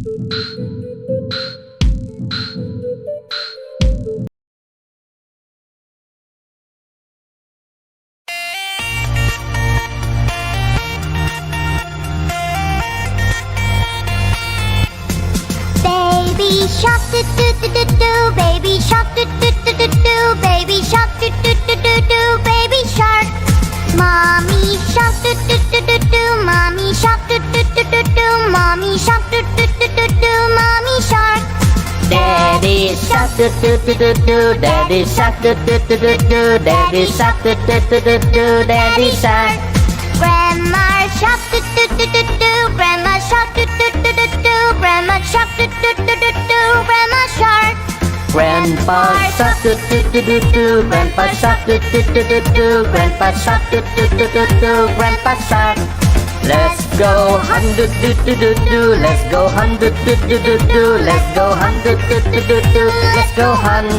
Baby shark do do do do do, baby shark do do do do do, baby shark do do do do do, baby shark. Mommy shark do do do do do, mommy shark do do do do do, mommy shark do do do do do, mommy shark. Daddy shark do do do do do, daddy shark do do do do do, daddy shark do do do do do, daddy shark. Grandma shark do do do do do, grandma shark do do do do do, grandma shark do do do do do, grandma shark. Grandpa shark do do do do do, grandpa shark do do do do do, grandpa shark do do do do do, grandpa shark. Let's go hunt do do do do do, let's go hunt do do do do do, let's go hunt do do do do do, let's go hunt.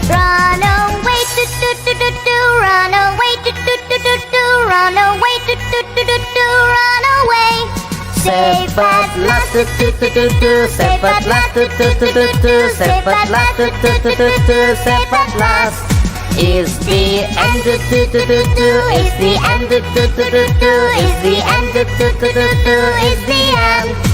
Run away do do do do do, run away do do do do do, run away do do do do do, run away. Save at last do do do do do, save at last do do do do do, save at last do do do do do, save at last. Is the end do do do do do, is the end do do do do do, is the end do do do do do, is the end.